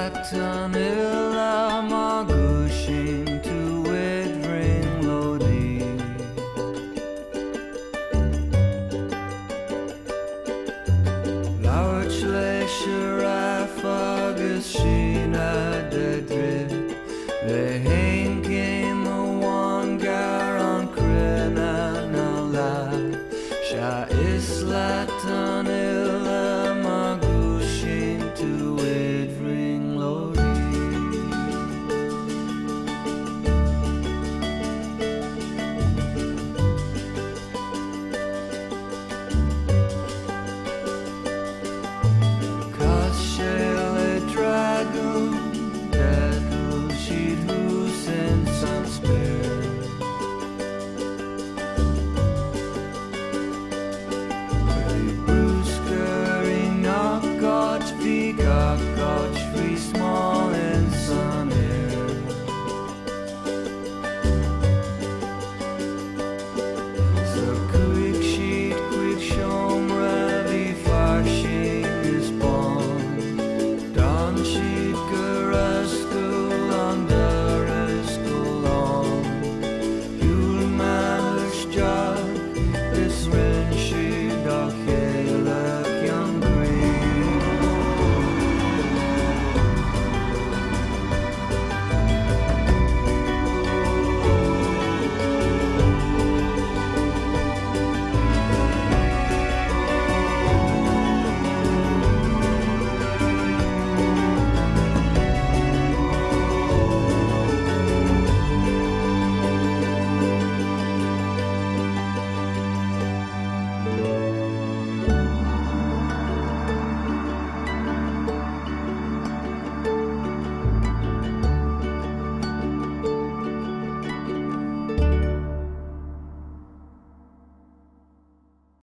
leat an uile mágúisíonn tú uid bhrionglóidí. Labhairt le sioráf agus síneadh de dhríth, le haon céim amháin gearr an chruinne na leath. Se is leat an uile mágúisíonn tú uid bhrionglóidí. Cos Ceol dragún, deadúil siad thúisíonn san spéir. Bhí gach gáit faoi smálinn san air. So chuaigh siad chuaigh seomra bhí fairsin is bán. Don siad gur ascúil an dhearr ascúilán. Shiúil meas deach is rinn siad